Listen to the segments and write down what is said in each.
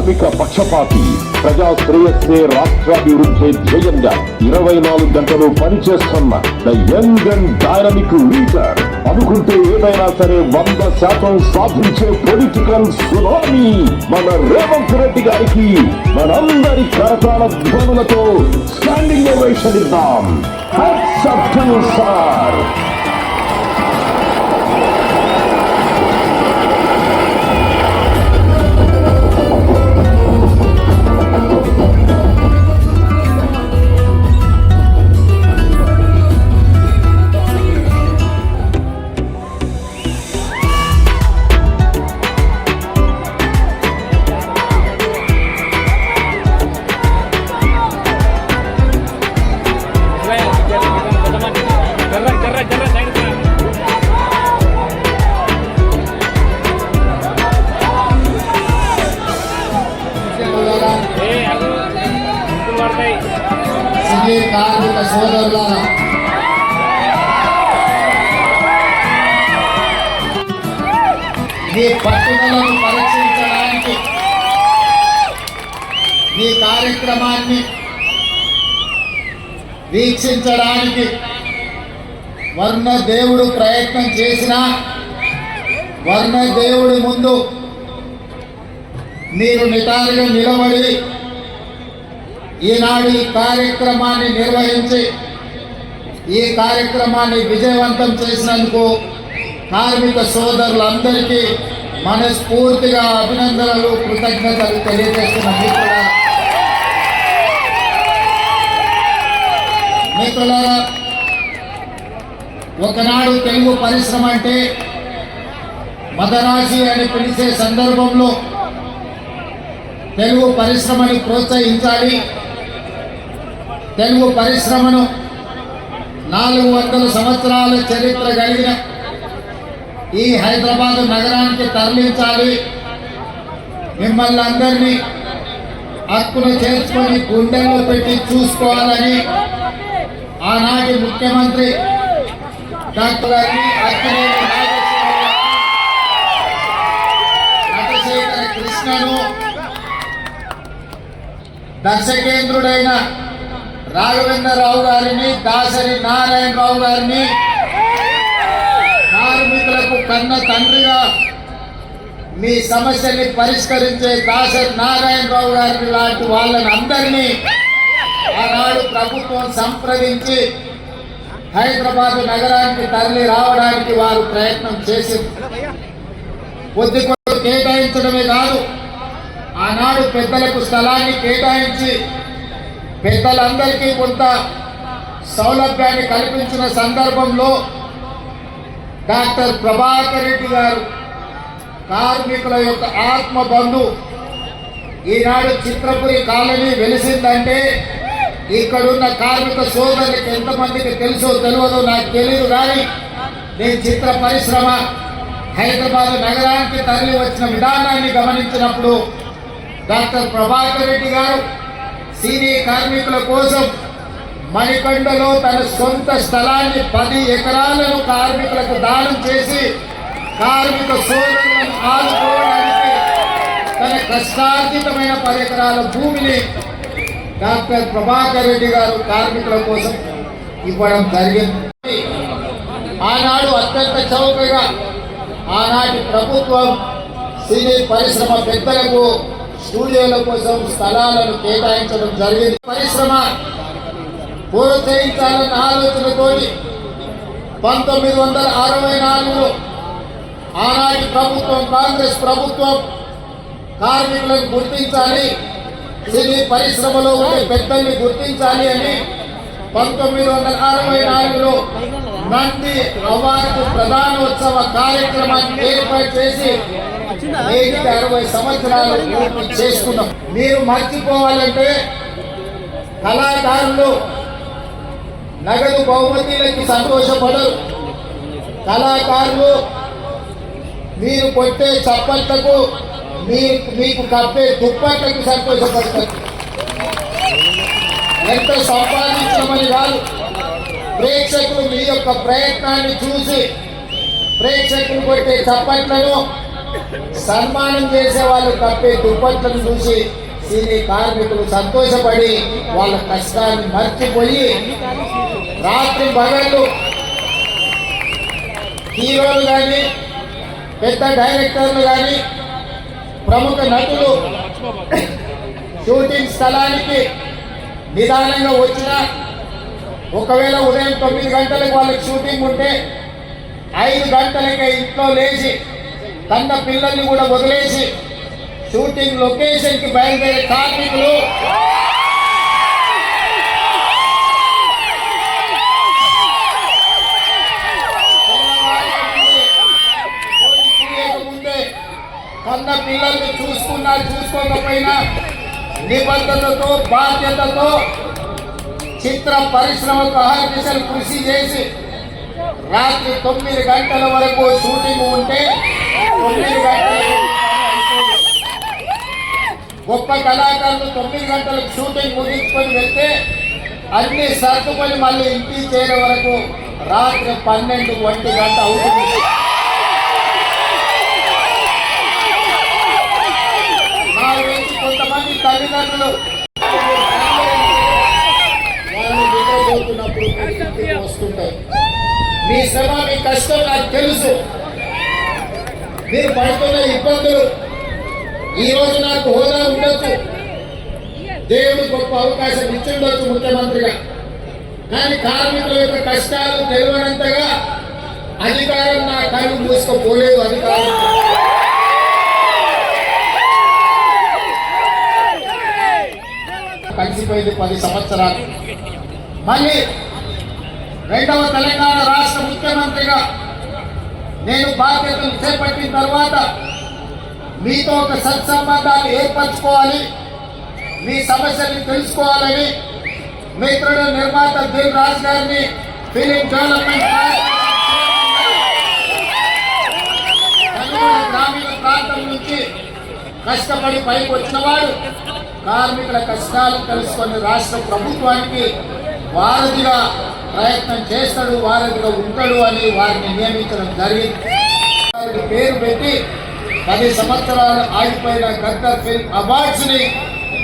కార్మిక పక్షపాతి, ప్రజా శ్రేయస్సే రాష్ట్రాభివృద్ధి ధ్యేయంగా 24 గంటలు పనిచేస్తున్న the young and dynamic leader. అనుకుంటే ఏదైనా సరే 100% సాధించే పొలిటికల్ సునామీ మన రేవంత్ రెడ్డి గారికి మనందరి కరతాళ ధ్వనులతో స్టాండింగ్ ఓవేషన్ ఇద్దాం. Hats off to you sir. కార్మిక సోదరులారా, మీ పట్టుదలను పరీక్షించడానికి, మీ కార్యక్రమాన్ని వీక్షించడానికి వర్ణ దేవుడు ప్రయత్నం చేసినా వర్ణ దేవుడి ముందు మీరు నిటారుగా నిలబడి ఈనాడు ఈ కార్యక్రమాన్ని నిర్వహించి ఈ కార్యక్రమాన్ని విజయవంతం చేసినందుకు కార్మిక సోదరులందరికీ మనస్ఫూర్తిగా అభినందనలు, కృతజ్ఞతలు తెలియజేస్తున్న మిత్రులారా, ఒకనాడు తెలుగు పరిశ్రమ అంటే మదరాసి అని పిలిచే సందర్భంలో తెలుగు పరిశ్రమని ప్రోత్సహించాలి, తెలుగు పరిశ్రమను 400 సంవత్సరాల చరిత్ర కలిగిన ఈ హైదరాబాద్ నగరానికి తరలించాలి, మిమ్మల్ని అందరినీ హక్కును చేర్చుకొని గుండెల్లో పెట్టి చూసుకోవాలని ఆనాటి ముఖ్యమంత్రి డాక్టర్ నటశేఖర కృష్ణను, దర్శకేంద్రుడైన రాఘవేంద్రరావు గారిని, దాసరి నారాయణరావు గారిని, కార్మికులకు కన్న తండ్రిగా మీ సమస్యని పరిష్కరించే దాసరి నారాయణరావు గారిని లాంటి వాళ్ళని అందరినీ ఆనాడు ప్రభుత్వం సంప్రదించి హైదరాబాద్ నగరానికి తరలి రావడానికి వారు ప్రయత్నం చేసింది. కొద్ది కొద్ది కేటాయించడమే కాదు, ఆనాడు పెద్దలకు స్థలాన్ని కేటాయించి పెద్దలందరికీ కొంత సౌలభ్యాన్ని కల్పించిన సందర్భంలో డాక్టర్ ప్రభాకర్ రెడ్డి గారు కార్మికుల యొక్క ఆత్మబంధు. ఈనాడు చిత్రపురి కాలనీ వెలిసిందంటే ఇక్కడున్న కార్మిక సోదరులకు ఎంతమందికి తెలుసో తెలియదో నాకు తెలియదు, కానీ నేను చిత్ర పరిశ్రమ హైదరాబాద్ నగరానికి తరలి వచ్చిన విధానాన్ని గమనించినప్పుడు డాక్టర్ ప్రభాకర్ రెడ్డి గారు సినీ కార్మికుల కోసం మణికొండలో తన సొంత స్థలాన్ని 10 ఎకరాలను కార్మికులకు దానం చేసి కార్మిక సోదరులను ఆదుకోవడానికి తన కష్టార్జితమైన 10 ఎకరాల భూమిని డాక్టర్ ప్రభాకర్ రెడ్డి గారు కార్మికుల కోసం ఇవ్వడం జరిగింది. ఆనాడు అత్యంత చౌకగా ఆనాటి ప్రభుత్వం సినీ పరిశ్రమ పెద్దలకు స్టూడియోల కోసం స్థలాలను కేటాయించడం జరిగింది. పరిశ్రమ ప్రోత్సహించాలన్న ఆలోచనతో 1964లో ఆనాటి ప్రభుత్వం, కాంగ్రెస్ ప్రభుత్వం కార్మికులను గుర్తించాలి, సినీ పరిశ్రమలో ఉండే పెద్దల్ని గుర్తించాలి అని 1964లో నంది అవార్డు ప్రధానోత్సవ కార్యక్రమాన్ని ఏర్పాటు చేసి 60 సంవత్సరాలు పూర్తి చేసుకున్నాం. మీరు మర్చిపోవాలంటే కళాకారులు నగదు బహుమతులకి సంతోషపడరు, కళాకారులు మీరు కొట్టే చప్పట్లకు, మీకు కప్పే దుప్పట్లకు సంతోషపడతారు. ఎంత సంపాదించమని కాదు, ప్రేక్షకులు మీ యొక్క ప్రయత్నాన్ని చూసి ప్రేక్షకులు కొట్టే చప్పట్లను సన్మానం చేసే వాళ్ళు కప్పే దుప్పట్లను చూసి సినీ కార్మికులు సంతోషపడి వాళ్ళ కష్టాన్ని మర్చిపోయి రాత్రి పగళ్ళు హీరోలు కానీ పెద్ద డైరెక్టర్లు కానీ ప్రముఖ నటులు షూటింగ్ స్థలానికి నిదానంగా వచ్చిన ఒకవేళ ఉదయం 9 గంటలకు వాళ్ళకి షూటింగ్ ఉంటే 5 గంటలకే ఇంట్లో లేచి కన్న పిల్లల్ని కూడా వదిలేసి షూటింగ్ లొకేషన్ కి బయలుదేరే కార్మికులు ముందే కన్న పిల్లల్ని చూసుకున్నా చూసుకోకపోయినా నిబద్ధతతో బాధ్యతతో చిత్ర పరిశ్రమకు అహర్నిశలు కృషి చేసి రాత్రి 9 గంటల వరకు షూటింగ్ ఉంటే 9 గంటలకు గొప్ప కళాకారులు 9 గంటలకు షూటింగ్ ముగించుకొని వెళ్తే అన్ని సర్దుకొని మళ్ళీ ఇంటికి చేరే వరకు రాత్రి 12-1 గంట అవుతుంది. నా గురించి కొంతమంది తల్లిదండ్రులు వాళ్ళు నిద్రపోతున్నప్పుడు ఇంటికి వస్తుంటారు. మీ శ్రమ మీ కష్టం నాకు తెలుసు. మీరు పడుతున్న ఇబ్బందులు ఈ రోజు నాకు హోదా ఉండొచ్చు, దేవుడు గొప్ప అవకాశం ఇచ్చిండొచ్చు ముఖ్యమంత్రిగా, కానీ కార్మికుల యొక్క కష్టాలు తెలియనంతగా అధికారం నా కళ్ళు మూసుకోపోలేదు. అధికారం కలిసిపోయింది 10 సంవత్సరాలు. మళ్ళీ రెండవ తెలంగాణ రాష్ట్ర ముఖ్యమంత్రిగా నేను బాధ్యతలు చేపట్టిన తర్వాత మీతో ఒక సత్సంబంధాలు ఏర్పరచుకోవాలి, మీ సమస్యల్ని తెలుసుకోవాలని మిత్రుడు నిర్మాత దిల్ రాజు గారిని ఫిలిం డెవలప్మెంట్ గ్రామీణ ప్రాంతం నుంచి కష్టపడి పైకి వచ్చినవాడు కార్మికుల కష్టాలు తెలుసుకొని రాష్ట్ర ప్రభుత్వానికి వారధిగా ప్రయత్నం చేస్తాడు, వారధిగా ఉంటాడు అని వారిని నియమించడం జరిగింది. పేరు పెట్టి 10 సంవత్సరాలు ఆగిపోయిన గద్దర్ ఫిల్మ్ అవార్డ్స్ ని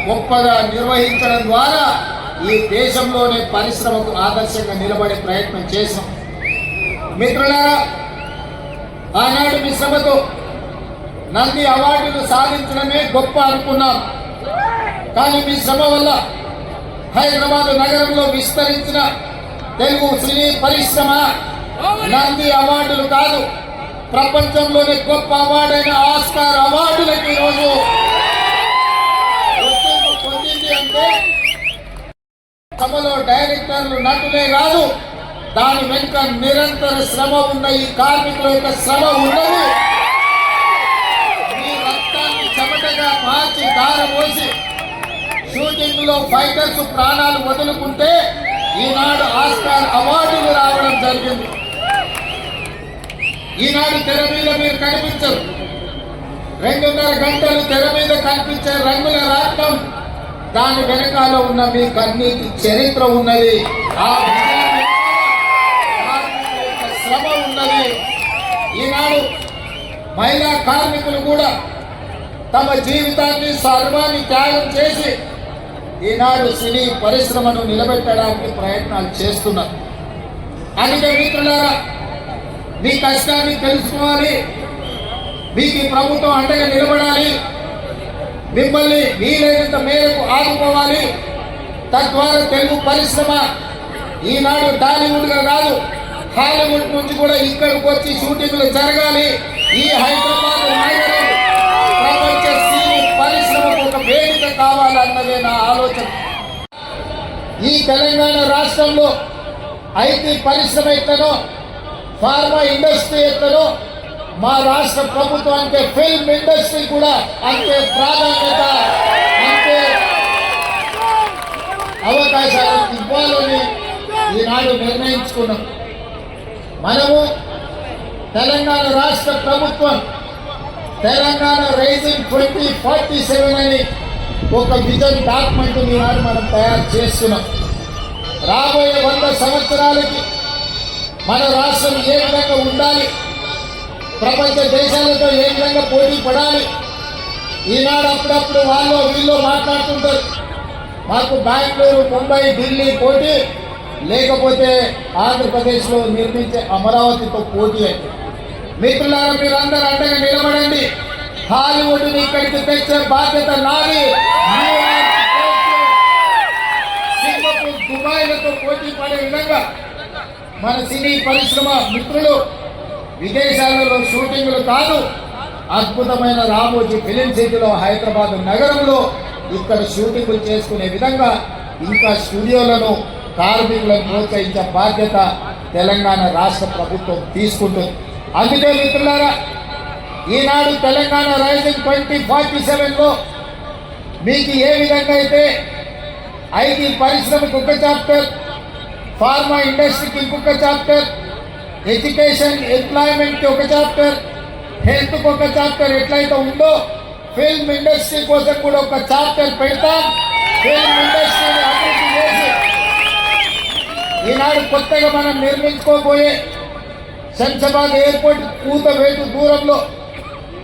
గొప్పగా నిర్వహించడం ద్వారా ఈ దేశంలోనే పరిశ్రమకు ఆదర్శంగా నిలబడే ప్రయత్నం చేశాం. మిత్రులారా, ఆనాడు మీ శ్రమతో నంది అవార్డులు సాధించడమే గొప్ప అనుకున్నాం. కానీ మీ శ్రమ వల్ల హైదరాబాద్ నగరంలో విస్తరించిన తెలుగు సినీ పరిశ్రమ నంది అవార్డులు కాదు, ప్రపంచంలోనే గొప్ప అవార్డైన ఆస్కార్ అవార్డులకు ఈరోజు పొందింది. అంటే సభలో డైరెక్టర్లు నటులే కాదు, దాని వెనుక నిరంతర శ్రమ ఉన్న ఈ కార్మికుల యొక్క శ్రమ ఉన్నది. ఈ రక్తాన్ని చెమటగా మార్చి దారపోసి షూటింగ్ లో ఫైటర్స్ ప్రాణాలు వదులుకుంటే ఈనాడు ఆస్కార్ అవార్డులు రావడం జరిగింది. ఈనాడు తెర మీద మీరు కనిపించరు, 2.5 గంటలు తెర మీద కనిపించే రంగుల రాట్నం, దాని వెనకాల ఉన్న మీ కన్నీటి చరిత్ర ఉన్నది, ఆ శ్రమ ఉన్నది. ఈనాడు మహిళా కార్మికులు కూడా తమ జీవితాన్ని సర్వాన్ని త్యాగం చేసి ఈనాడు సినీ పరిశ్రమను నిలబెట్టడానికి ప్రయత్నాలు చేస్తున్నారు. అందుకే మిత్రులారా, మీ కష్టాన్ని తెలుసుకోవాలి, మీకు ఈ ప్రభుత్వం అండగా నిలబడాలి, మిమ్మల్ని వీలైనంత మేరకు ఆదుకోవాలి. తద్వారా తెలుగు పరిశ్రమ ఈనాడు టాలీవుడ్గా కాదు, హాలీవుడ్ నుంచి కూడా ఇక్కడికి వచ్చి షూటింగ్లు జరగాలి. ఈ హైదరాబాద్ నగరం ప్రపంచ సినీ పరిశ్రమకు ఒక వేదిక కావాలన్నదే నా ఆలోచన. ఈ తెలంగాణ రాష్ట్రంలో ఐటీ పరిశ్రమ ఎట్లనో, ఫార్మా ఇండస్ట్రీ ఎట్లనో, మా రాష్ట్ర ప్రభుత్వానికి ఫిల్మ్ ఇండస్ట్రీ కూడా అంతే ప్రాధాన్యత, అంతే అవకాశాలు ఇవ్వాలని ఈనాడు నిర్ణయించుకున్నాం. మనము తెలంగాణ రాష్ట్ర ప్రభుత్వం తెలంగాణ రైజింగ్ 2047 అని ఒక విజన్ డాక్యుమెంట్ ఈనాడు మనం తయారు చేస్తున్నాం. రాబోయే 100 సంవత్సరాలకి మన రాష్ట్రం ఏ విధంగా ఉండాలి, ప్రపంచ దేశాలతో ఏ విధంగా పోటీ పడాలి. ఈనాడు అప్పుడప్పుడు వాళ్ళు వీళ్ళు మాట్లాడుతుంటారు, మాకు బెంగళూరు, ముంబై, ఢిల్లీ పోటీ, లేకపోతే ఆంధ్రప్రదేశ్లో నిర్మించే అమరావతితో పోటీ అంటే. మిత్రులారా, మీరందరూ అండగా నిలబడండి. హాలీవుడ్ని ఇక్కడికి తెచ్చే బాధ్యత నాది. సింగపూర్, దుబాయ్లతో పోటీ పడే విధంగా మన సినీ పరిశ్రమ మిత్రులు విదేశాలలో షూటింగ్లు కాదు, అద్భుతమైన రామోజీ ఫిలిం సిటీలో హైదరాబాద్ నగరంలో ఇక్కడ షూటింగ్లు చేసుకునే విధంగా ఇంకా స్టూడియోలను, కార్మికులను ప్రోత్సహించే బాధ్యత తెలంగాణ రాష్ట్ర ప్రభుత్వం తీసుకుంటుంది. అందుకే మిత్రులారా, ఈనాడు తెలంగాణ రైజింగ్ 2047లో మీకు ఏ విధంగా అయితే ఐటీ పరిశ్రమకు ఒక చాప్టర్, ఫార్మా ఇండస్ట్రీకి ఇంకొక చాప్టర్, ఎడ్యుకేషన్ ఎంప్లాయ్మెంట్కి ఒక చాప్టర్, హెల్త్కి ఒక చాప్టర్ ఎట్లయితే ఉందో, ఫిల్మ్ ఇండస్ట్రీ కోసం కూడా ఒక చాప్టర్ పెడతాం. ఫిల్మ్ ఇండస్ట్రీని అభివృద్ధి చేసి ఈనాడు కొత్తగా మనం నిర్మించుకోబోయే శంషాబాద్ ఎయిర్పోర్ట్ కూతవేటు దూరంలో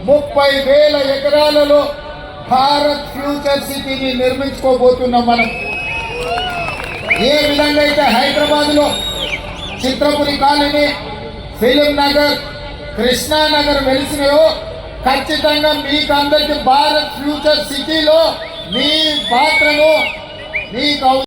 30,000 ఎకరాలలో భారత్ ఫ్యూచర్ సిటీని నిర్మించుకోబోతున్నాం మనం. ఏ విధంగా అయితే హైదరాబాద్లో చిత్రపురి కాలనీ, ఫిలిం నగర్, కృష్ణానగర్ వెలిసినాయో, ఖచ్చితంగా మీకు అందరికీ భారత్ ఫ్యూచర్ సిటీలో మీ పాత్రను మీకు